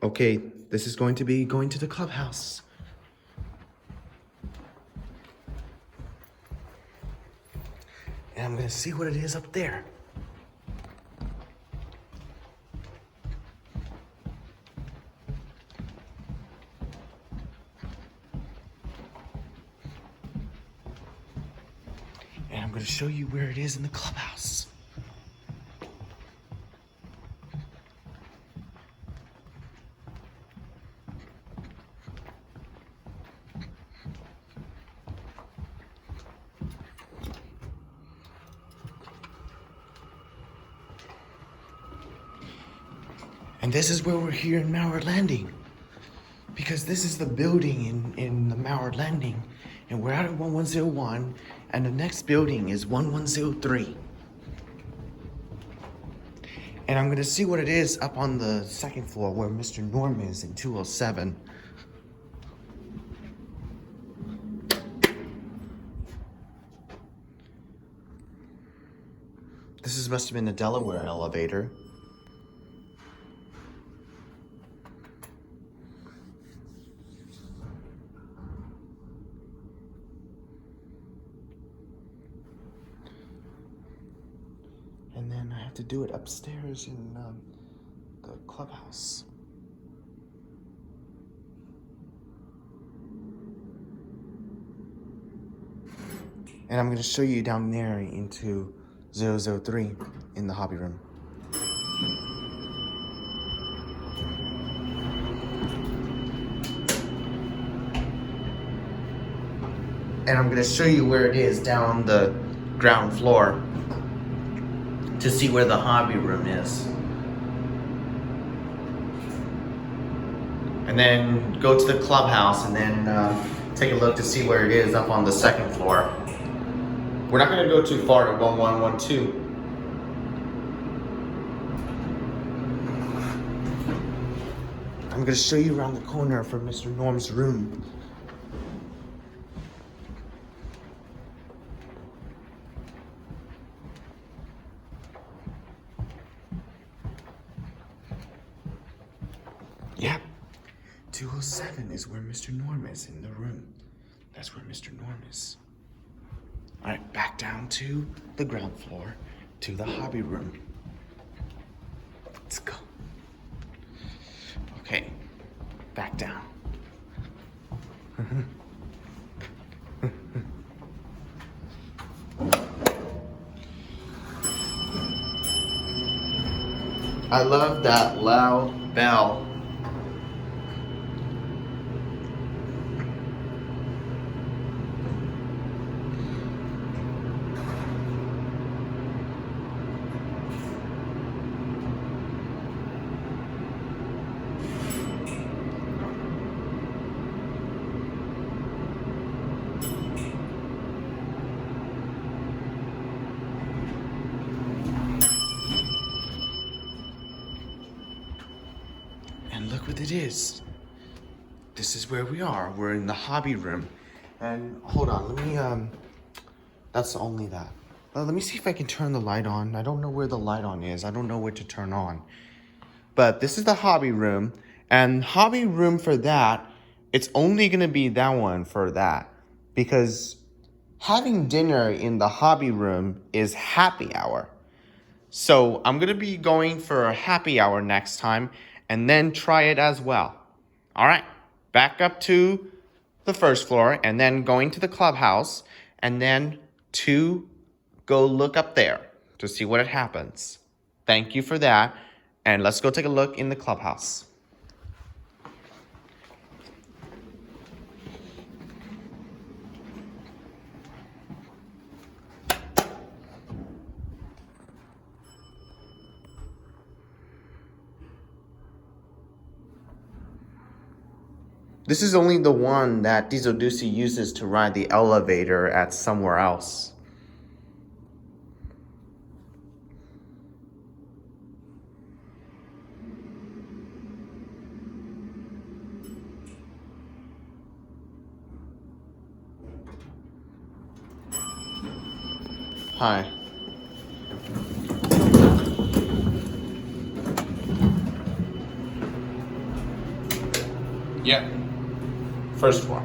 Okay, this is going to be going to the clubhouse. And I'm gonna see what it is up there. And I'm gonna show you where it is in the clubhouse. And this is where we're here in Mauer Landing. Because this is the building in the Mauer Landing. And we're out at 1101, and the next building is 1103. And I'm gonna see what it is up on the second floor where Mr. Norm is in 207. Must have been the Delaware elevator. And then I have to do it upstairs in the clubhouse. And I'm going to show you down there into 003 in the hobby room. And I'm going to show you where it is down the ground floor to see where the hobby room is. And then go to the clubhouse and then take a look to see where it is up on the second floor. We're not going to go too far to 1112. I'm going to show you around the corner from Mr. Norm's room. Yeah, 207 is where Mr. Norm is in the room. That's where Mr. Norm is. All right, back down to the ground floor, to the hobby room. Let's go. Okay, back down. I love that loud bell. And look what it is. This is where we are. We're in the hobby room. And hold on, let me, that's only that. Let me see if I can turn the light on. I don't know where the light on is. I don't know where to turn on. But this is the hobby room. And hobby room for that, it's only gonna be that one for that. Because having dinner in the hobby room is happy hour. So I'm gonna be going for a happy hour next time and then try it as well. All right, back up to the first floor and then going to the clubhouse and then to go look up there to see what happens. Thank you for that. And let's go take a look in the clubhouse. This is only the one that Diesel Ducey uses to ride the elevator at somewhere else. Hi. Yeah. First floor.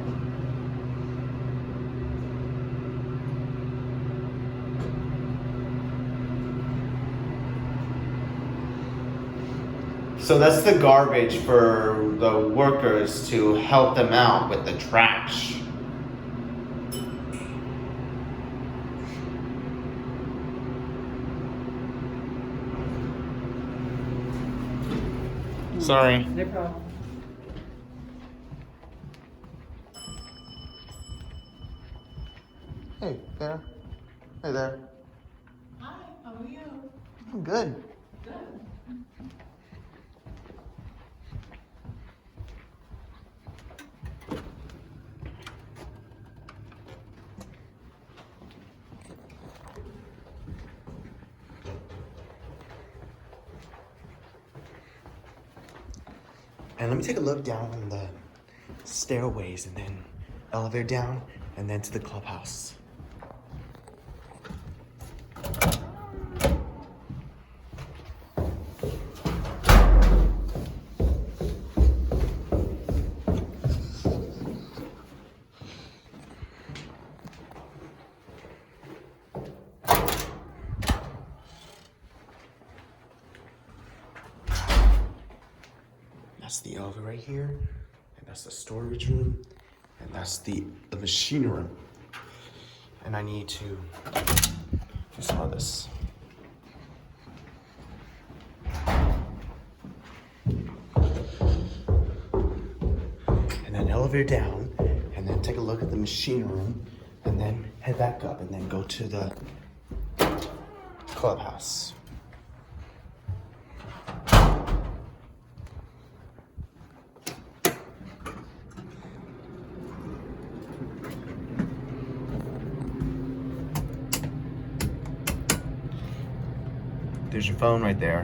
So that's the garbage for the workers to help them out with the trash. Sorry. No problem. Hey there. Hey there. Hi, how are you? I'm good. Good. And let me take a look down the stairways and then elevator down and then to the clubhouse. That's the elevator right here, and that's the storage room, and that's the machine room. And I need to do some of this. And then elevator down, and then take a look at the machine room, and then head back up, and then go to the clubhouse. There's your phone right there.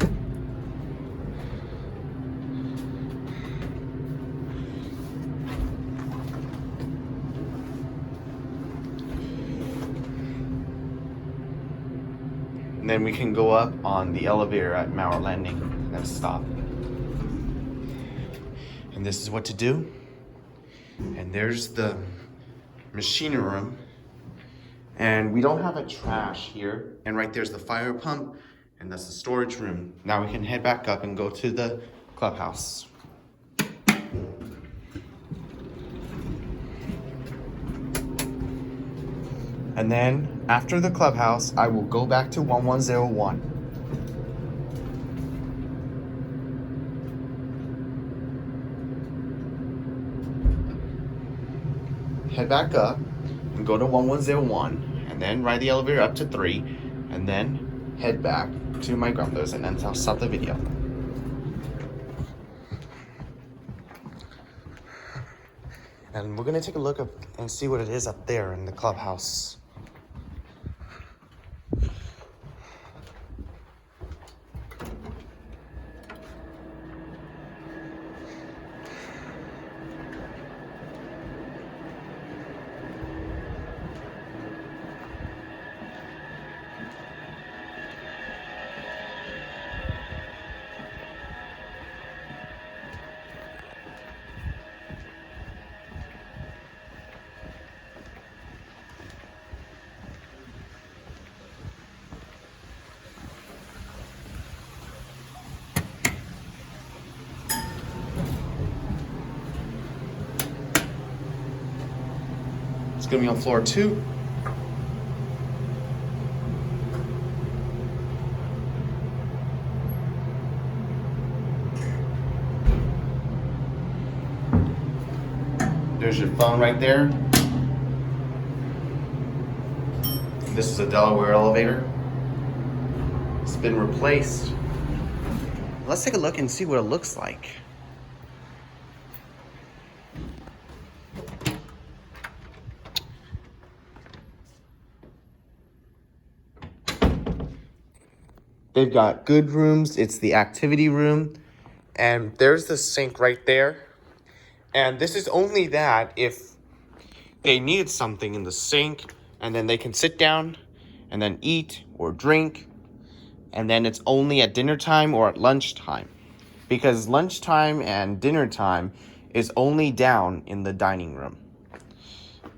And then we can go up on the elevator at Mauer Landing and then stop. And this is what to do. And there's the machinery room. And we don't have a trash here. And right there's the fire pump. And that's the storage room. Now we can head back up and go to the clubhouse. And then after the clubhouse, I will go back to 1101. Head back up and go to 1101 and then ride the elevator up to 3 and then head back to my grandmother's and then I'll stop the video. And we're gonna take a look up and see what it is up there in the clubhouse. It's gonna be on floor 2. There's your phone right there. This is a Delaware elevator. It's been replaced. Let's take a look and see what it looks like. They've got good rooms. It's the activity room. And there's the sink right there. And this is only that if they need something in the sink and then they can sit down and then eat or drink. And then it's only at dinner time or at lunchtime. Because lunchtime and dinner time is only down in the dining room.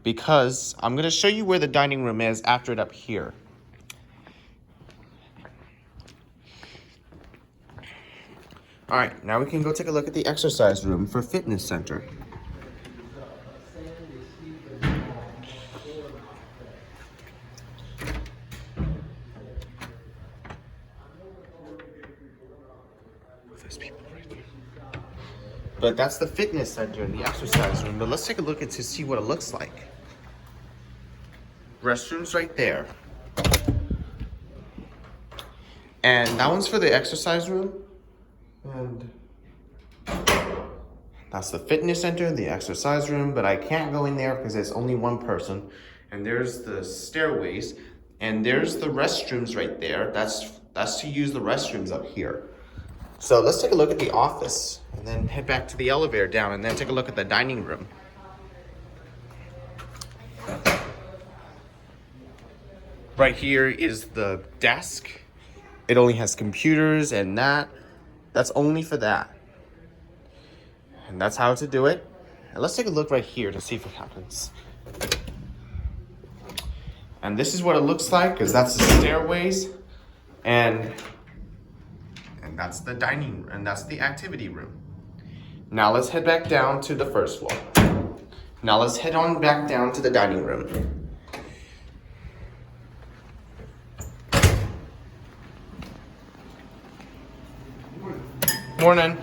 Because I'm going to show you where the dining room is after it up here. All right, now we can go take a look at the exercise room for fitness center. There's people right there. But that's the fitness center and the exercise room. But let's take a look at to see what it looks like. Restrooms right there. And that one's for the exercise room. And that's the fitness center, the exercise room, but I can't go in there because there's only one person. And there's the stairways, and there's the restrooms right there. That's to use the restrooms up here. So let's take a look at the office and then head back to the elevator down and then take a look at the dining room. Right here is the desk. It only has computers and that's only for that. And that's how to do it. And let's take a look right here to see if it happens. And this is what it looks like, because that's the stairways, and that's the dining, and that's the activity room. Now let's head back down to the first floor. Now let's head on back down to the dining room. Morning.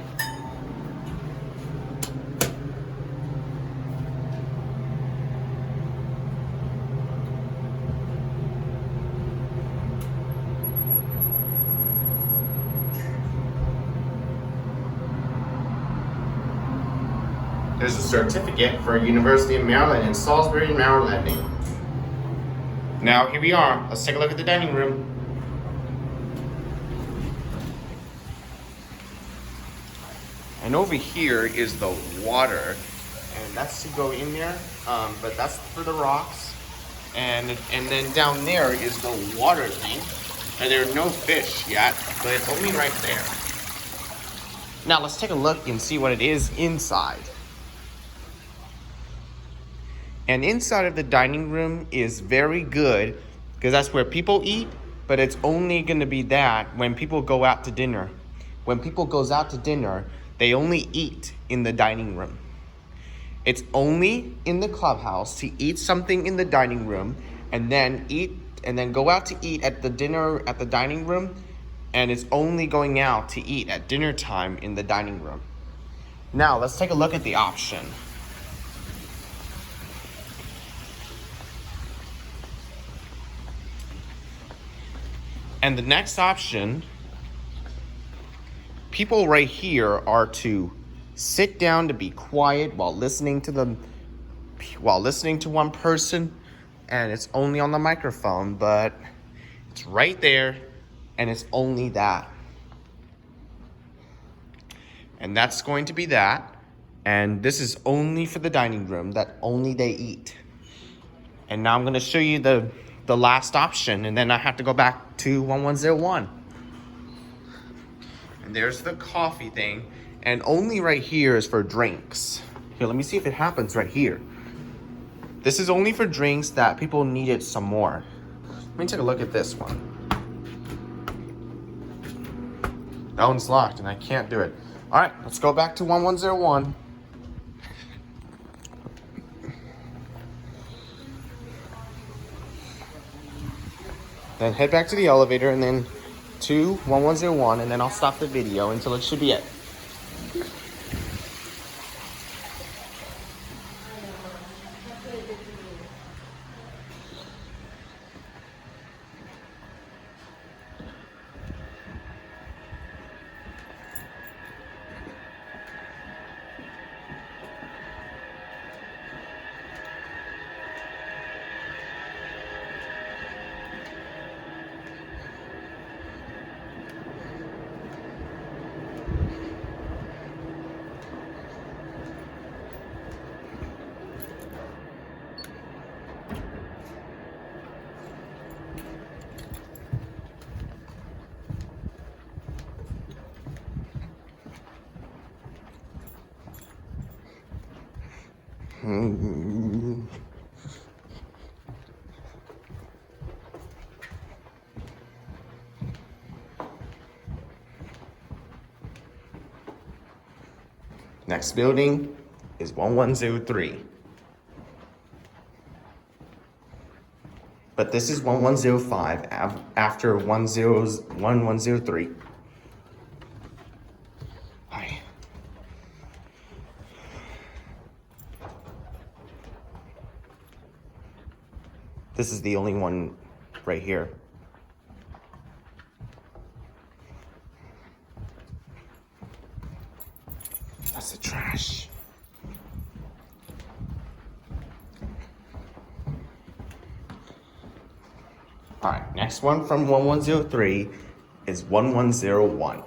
There's a certificate for University of Maryland in Salisbury, Maryland. Now here we are. Let's take a look at the dining room. And over here is the water, and that's to go in there, but that's for the rocks. And then down there is the water thing, and there are no fish yet, but it's only right there. Now let's take a look and see what it is inside. And inside of the dining room is very good, because that's where people eat, but it's only going to be that when people go out to dinner. When people goes out to dinner, they only eat in the dining room. It's only in the clubhouse to eat something in the dining room and then go out to eat at the dinner at the dining room, and it's only going out to eat at dinner time in the dining room. Now let's take a look at the option. And the next option, people right here are to sit down to be quiet while listening to one person, and it's only on the microphone, but it's right there, and it's only that. And that's going to be that, and this is only for the dining room, that only they eat. And now I'm going to show you the last option, and then I have to go back to 1101. And there's the coffee thing, and only right here is for drinks. Here, let me see if it happens right here. This is only for drinks that people needed some more. Let me take a look at this one. That one's locked and I can't do it. All right, let's go back to 1101. Then head back to the elevator and then to 1101, and then I'll stop the video until it should be it. Next building is 1103. But this is 1105 after 1103. Hi. This is the only one right here. That's the trash. All right, next one from 1103 is 1101.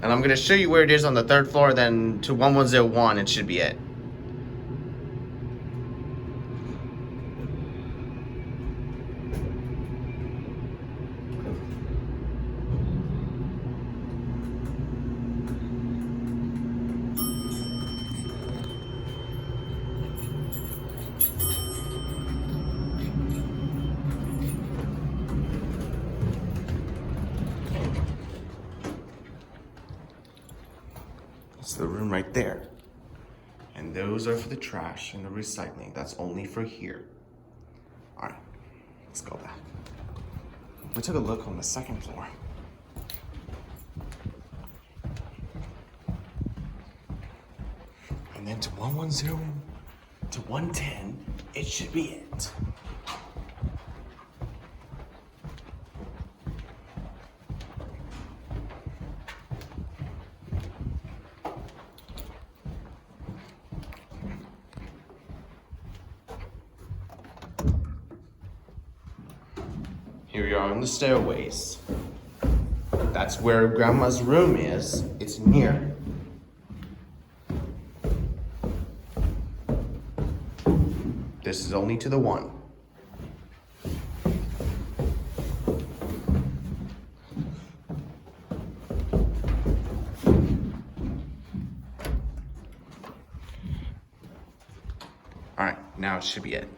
And I'm gonna show you where it is on the third floor, then to 1101, it should be it. That's the room right there. And those are for the trash and the recycling. That's only for here. All right, let's go back. We took a look on the second floor. And then to 110 to 110, it should be it. Here we are on the stairways. That's where Grandma's room is. It's near. This is only to the one. All right, now it should be it.